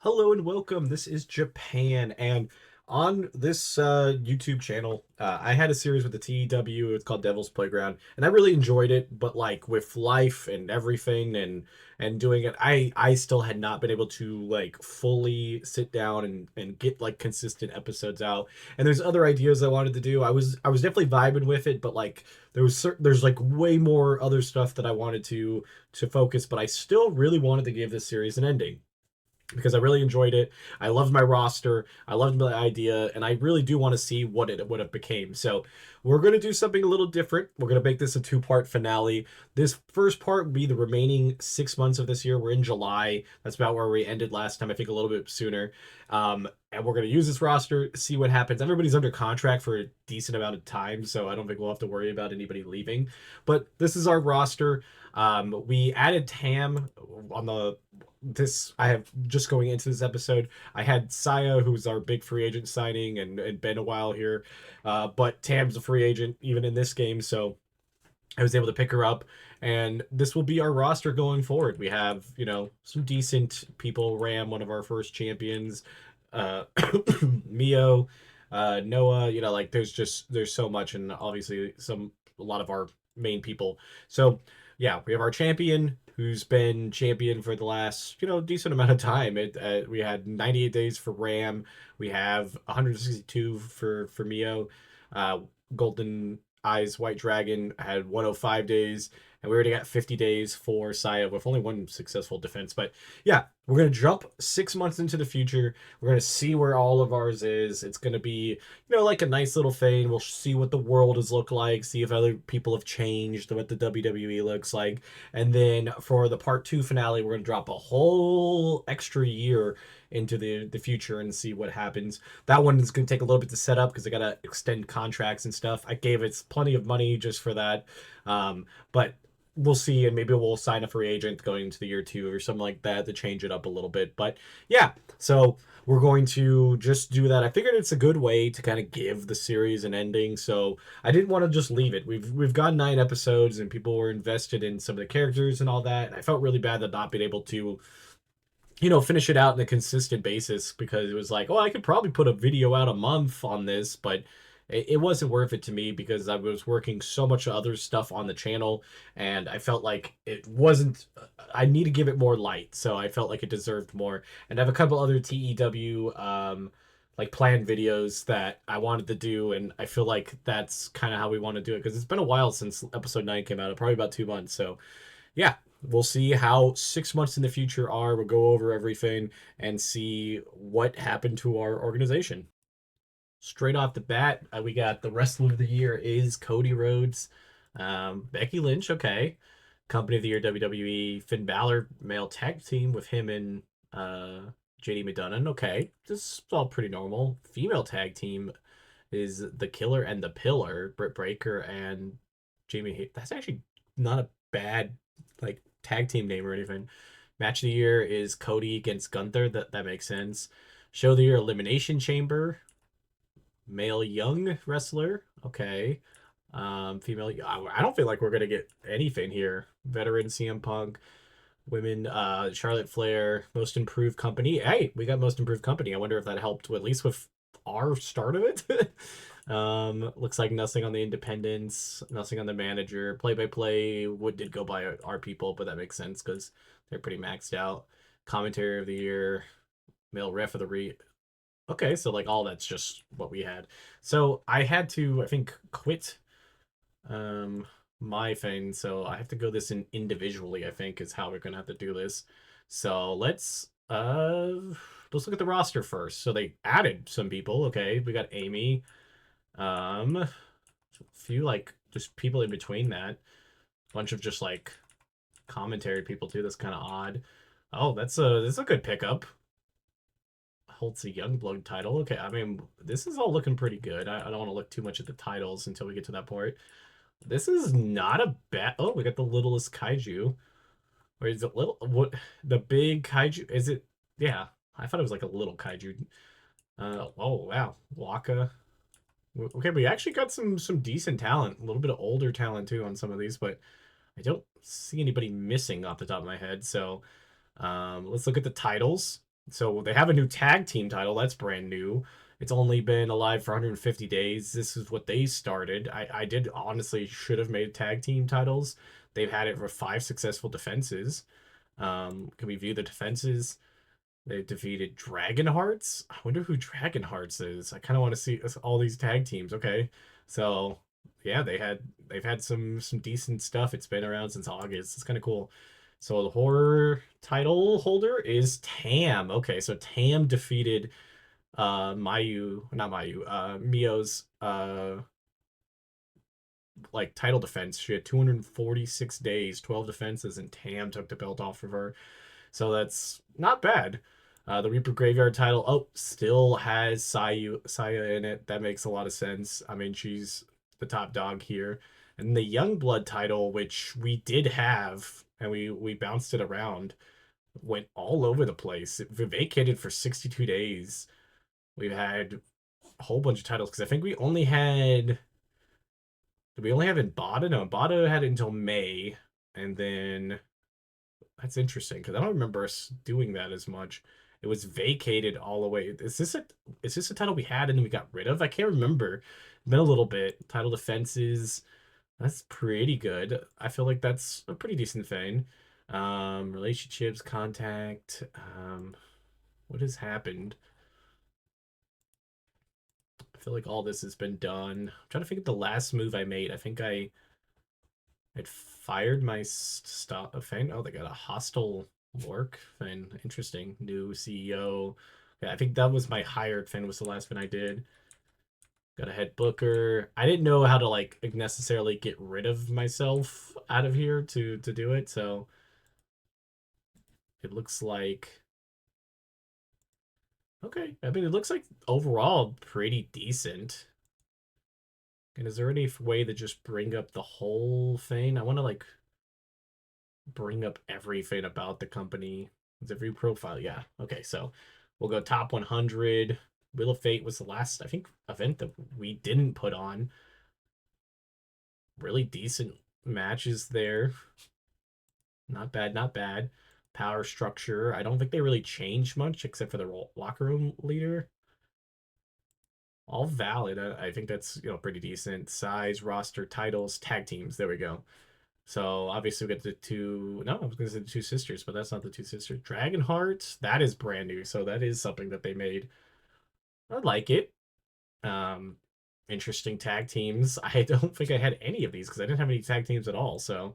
Hello and welcome. This is Japan, and on this YouTube channel, I had a series with the TEW. It's called Devil's Playground, and I really enjoyed it. But like with life and everything, and doing it, I still had not been able to like fully sit down and get like consistent episodes out. And there's other ideas I wanted to do. I was definitely vibing with it, but like there's like way more other stuff that I wanted to focus. But I still really wanted to give this series an ending because I really enjoyed it. I loved my roster. I loved my idea, and I really do want to see what it would have became. So we're going to do something a little different. We're going to make this a two-part finale. This first part will be the remaining 6 months of this year. We're in July. That's about where we ended last time. I think a little bit sooner. And we're going to use this roster, see what happens. Everybody's under contract for a decent amount of time, so I don't think we'll have to worry about anybody leaving. But this is our roster. We added Tam on the this I have just going into this episode. I had Saya, who's our big free agent signing, and been a while here. But Tam's a free agent even in this game, so I was able to pick her up. And this will be our roster going forward. We have, some decent people. Ram, one of our first champions, Mio, Noah, like there's so much, and obviously a lot of our main people. So yeah, we have our champion who's been champion for the last decent amount of time. We had 98 days for Ram. We have 162 for Mio. Uh, Golden Eyes White Dragon had 105 days, and we already got 50 days for Saya with only one successful defense. But yeah, we're gonna jump 6 months into the future. We're gonna see where all of ours is. It's gonna be, like a nice little thing. We'll see what the world has looked like, see if other people have changed, what the WWE looks like. And then for the part two finale, we're gonna drop a whole extra year into the future and see what happens. That one is gonna take a little bit to set up because I gotta extend contracts and stuff. I gave it plenty of money just for that. But we'll see, and maybe we'll sign a free agent going into the year two or something like that to change it up a little bit. But yeah, so we're going to just do that. I figured it's a good way to kind of give the series an ending, so I didn't want to just leave it. We've got 9 episodes, and people were invested in some of the characters and all that. And I felt really bad that not being able to finish it out on a consistent basis because it was like, oh, I could probably put a video out a month on this, but it wasn't worth it to me because I was working so much other stuff on the channel, and I felt like it wasn't. I need to give it more light, so I felt like it deserved more. And I have a couple other TEW like planned videos that I wanted to do, and I feel like that's kind of how we want to do it because it's been a while since episode 9 came out, probably about 2 months. So yeah, we'll see how 6 months in the future are. We'll go over everything and see what happened to our organization. Straight off the bat, we got the wrestler of the year is Cody Rhodes. Becky Lynch, okay. Company of the year WWE. Finn Balor, male tag team with him and JD McDonough. Okay, this is all pretty normal. Female tag team is the Killer and the Pillar, Britt Baker and Jamie. That's actually not a bad like tag team name or anything. Match of the year is Cody against Gunther. That makes sense. Show of the year Elimination Chamber. Male young wrestler. Okay. Female. I don't feel like we're gonna get anything here. Veteran CM Punk. Women. Charlotte Flair. Most improved company. Hey, we got most improved company. I wonder if that helped at least with our start of it. Looks like nothing on the independents, nothing on the manager. Play by play would did go by our people, but that makes sense because they're pretty maxed out. Commentary of the year, male ref of the Okay, so like all that's just what we had. So I had to, I think, quit um my thing, so I have to go this in individually, I think, is how we're gonna have to do this. So let's look at the roster first. So they added some people. Okay, we got Amy. A few like just people in between that. Bunch of just like commentary people too. That's kind of odd. Oh, that's a good pickup. Holds a young blood title. Okay, I mean this is all looking pretty good. I don't want to look too much at the titles until we get to that part. This is not a bad. Oh, we got the littlest kaiju. Or is it little? What the big kaiju? Is it? Yeah, I thought it was like a little kaiju. Oh wow, Waka. Okay, we actually got some decent talent, a little bit of older talent too on some of these, but I don't see anybody missing off the top of my head. So let's look at the titles. So they have a new tag team title that's brand new. It's only been alive for 150 days. This is what they started. I did honestly should have made tag team titles. They've had it for 5 successful defenses. Can we view the defenses? They defeated Dragon Hearts. I wonder who Dragon Hearts is. I kind of want to see all these tag teams. Okay, so yeah, they've had some decent stuff. It's been around since August. It's kind of cool. So the horror title holder is Tam. Okay, so Tam defeated Mayu, not Mayu, Mio's like title defense. She had 246 days, 12 defenses, and Tam took the belt off of her. So that's not bad. The Reaper Graveyard title, oh, still has Saya in it. That makes a lot of sense. I mean, she's the top dog here. And the Youngblood title, which we did have, and we bounced it around, went all over the place. It vacated for 62 days. We've had a whole bunch of titles because I think we only had. Did we only have Bada? No, Bada had it until May, and then that's interesting because I don't remember us doing that as much. It was vacated all the way. Is this a title we had and then we got rid of? I can't remember. It's been a little bit. Title defenses. That's pretty good. I feel like that's a pretty decent thing. Relationships, contact. What has happened? I feel like all this has been done. I'm trying to think of the last move I made. I think I had fired my stop fan. Oh, they got a hostile work fan. Interesting. New CEO. Yeah, I think that was my hired fan was the last fan I did. Got a head booker. I didn't know how to like necessarily get rid of myself out of here to do it, so it looks like okay. I mean, it looks like overall pretty decent. And is there any way to just bring up the whole thing? I want to like bring up everything about the company. Is it view profile? Yeah. Okay, so we'll go top 100. Wheel of Fate was the last, I think, event that we didn't put on. Really decent matches there. Not bad, not bad. Power structure. I don't think they really changed much except for the locker room leader. All valid. I think that's pretty decent. Size, roster, titles, tag teams. There we go. So obviously we got the two. No, I was going to say the two sisters, but that's not the two sisters. Dragonheart, that is brand new. So that is something that they made. I like it. Um, Interesting tag teams. I don't think I had any of these because I didn't have any tag teams at all. So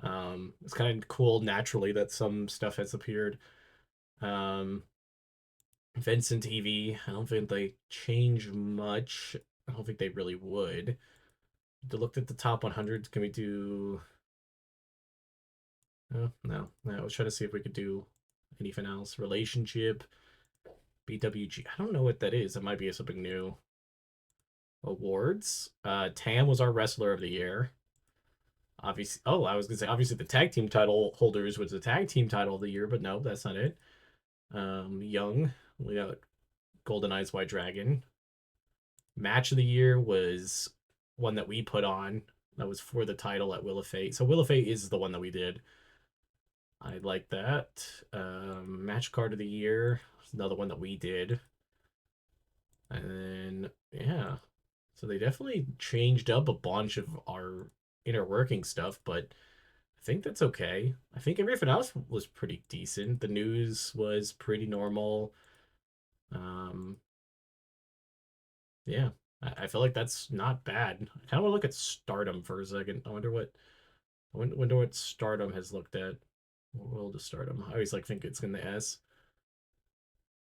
it's kind of cool naturally that some stuff has appeared. Um, Vincent TV. I don't think they change much. I don't think they really would. To look at the top 100, can we do oh, no. No, I was trying to see if we could do anything else. Relationship, BWG. I don't know what that is. It might be something new. Awards. Tam was our wrestler of the year. Obviously, oh, I was gonna say obviously the tag team title holders was the tag team title of the year, but no, that's not it. Young, we got Golden Eyes White Dragon. Match of the year was one that we put on. That was for the title at Will of Fate. So Will of Fate is the one that we did. I like that. Match card of the year, another one that we did. And then, yeah. So they definitely changed up a bunch of our inner working stuff, but I think that's okay. I think everything else was pretty decent. The news was pretty normal. Um, yeah. I feel like that's not bad. I kind of want to look at Stardom for a second. I wonder what Stardom has looked at. What world is Stardom? I always like think it's in the S.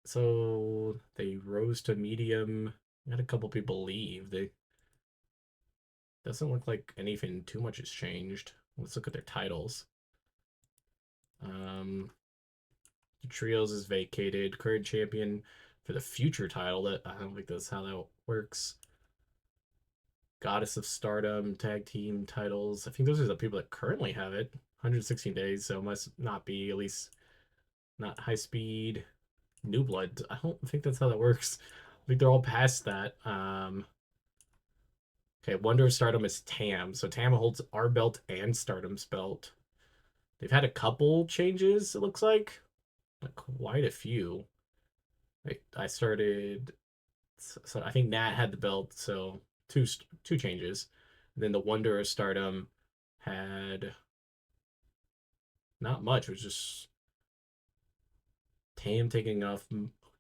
So they rose to medium. Had a couple people leave. They doesn't look like anything too much has changed. Let's look at their titles. Um, the trios is vacated. Current champion for the future title. That I don't think that's how that works. Goddess of Stardom tag team titles. I think those are the people that currently have it. 116 days, so must not be at least not high speed. New blood. I don't think that's how that works. I think they're all past that. Okay, Wonder of Stardom is Tam. So Tam holds our belt and Stardom's belt. They've had a couple changes, it looks like. quite a few. I started, so I think Nat had the belt, so two changes. And then the Wanderer Stardom had not much. It was just Tam taking off.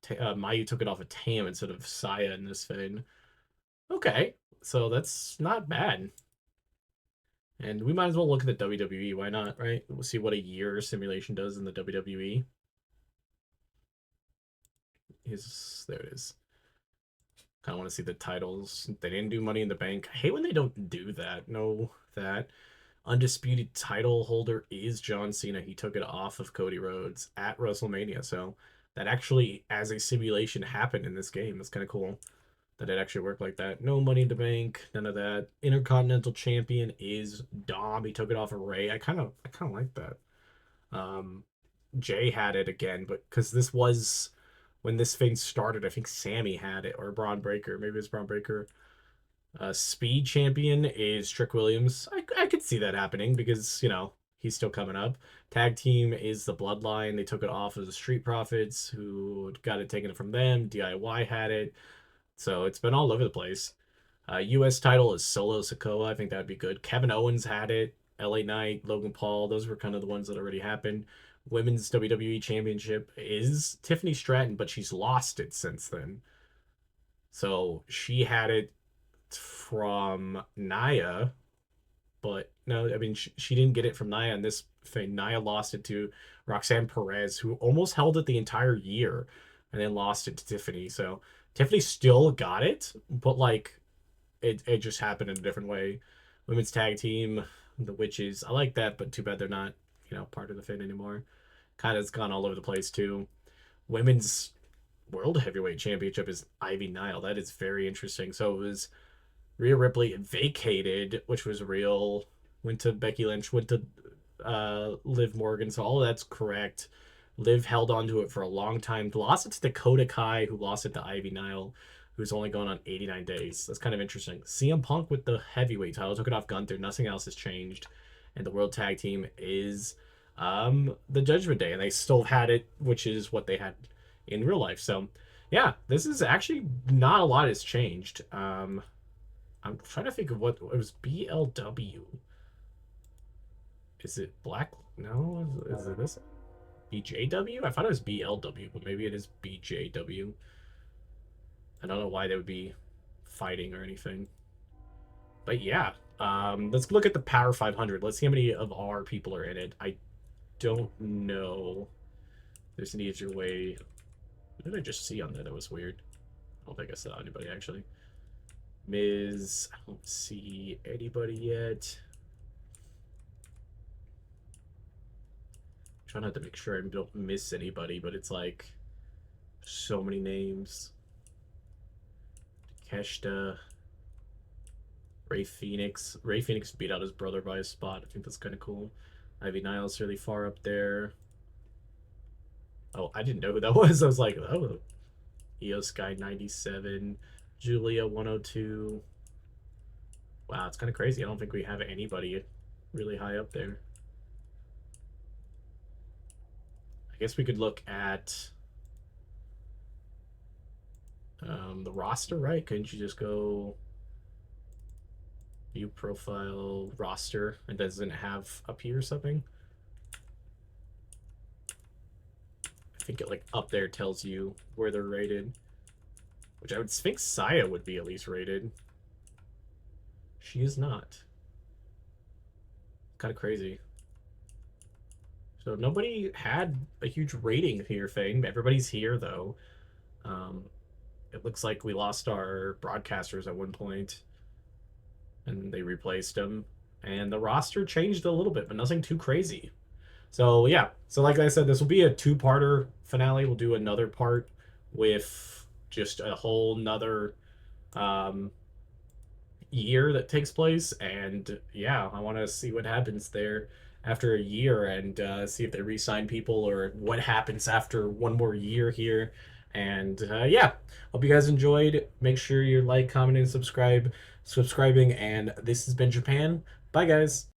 Mayu took it off of Tam instead of Saya in this thing. Okay, so that's not bad. And we might as well look at the WWE. Why not, right? We'll see what a year simulation does in the WWE. There it is. Kind of want to see the titles. They didn't do Money in the Bank. I hate when they don't do that. No, that undisputed title holder is John Cena. He took it off of Cody Rhodes at WrestleMania. So that actually, as a simulation, happened in this game. That's kind of cool that it actually worked like that. No Money in the Bank, none of that. Intercontinental Champion is Dom. He took it off of Ray. I kind of like that. Um, Jay had it again, but because this was when this thing started, I think Sammy had it or Braun Breaker. Maybe it's Braun Breaker. Speed champion is Trick Williams. I could see that happening because, he's still coming up. Tag team is the Bloodline. They took it off of the Street Profits, who got it taken from them. DIY had it. So it's been all over the place. U.S. title is Solo Sikoa. I think that'd be good. Kevin Owens had it. LA Knight, Logan Paul. Those were kind of the ones that already happened. Women's WWE Championship is Tiffany Stratton, but she's lost it since then. So she had it from Naya, but no, I mean, she didn't get it from Naya in this thing. Naya lost it to Roxanne Perez, who almost held it the entire year and then lost it to Tiffany. So Tiffany still got it, but like it just happened in a different way. Women's tag team, the Witches. I like that, but too bad they're not, part of the fit anymore. Kind of has gone all over the place too. Women's World Heavyweight Championship is Ivy Nile. That is very interesting. So it was Rhea Ripley vacated, which was real. Went to Becky Lynch. Went to Liv Morgan. So all of that's correct. Liv held on to it for a long time. Lost it to Dakota Kai, who lost it to Ivy Nile, who's only gone on 89 days. That's kind of interesting. CM Punk with the heavyweight title took it off Gunther. Nothing else has changed. And the World Tag Team is the Judgment Day. And they still had it, which is what they had in real life. So, yeah, this is actually not a lot has changed. I'm trying to think of what it was. BLW. Is it Black? No, is it this? BJW? I thought it was BLW, but maybe it is BJW. I don't know why they would be fighting or anything. But yeah, let's look at the Power 500. Let's see how many of our people are in it. I don't know. There's an easier way. What did I just see on there that was weird? I don't think I saw anybody actually. Miz, I don't see anybody yet. I'm trying not to make sure I don't miss anybody, but it's like so many names. Keshta, Ray Phoenix. Ray Phoenix beat out his brother by a spot. I think that's kind of cool. Ivy Niles really far up there. Oh, I didn't know who that was. I was like, oh, EO Sky 97, Julia 102. Wow, it's kind of crazy. I don't think we have anybody really high up there. I guess we could look at the roster, right? Couldn't you just go view profile roster and doesn't have up here or something? I think it like up there tells you where they're rated, which I would think Saya would be at least rated. She is not. Kind of crazy. So nobody had a huge rating here thing. Everybody's here though. It looks like we lost our broadcasters at one point and they replaced them. And the roster changed a little bit, but nothing too crazy. So yeah. So like I said, this will be a two-parter finale. We'll do another part with just a whole nother year that takes place. And yeah, I want to see what happens there after a year and see if they re-sign people or what happens after one more year here. And yeah, hope you guys enjoyed. Make sure you like, comment, and subscribing. And this has been Japan. Bye, guys.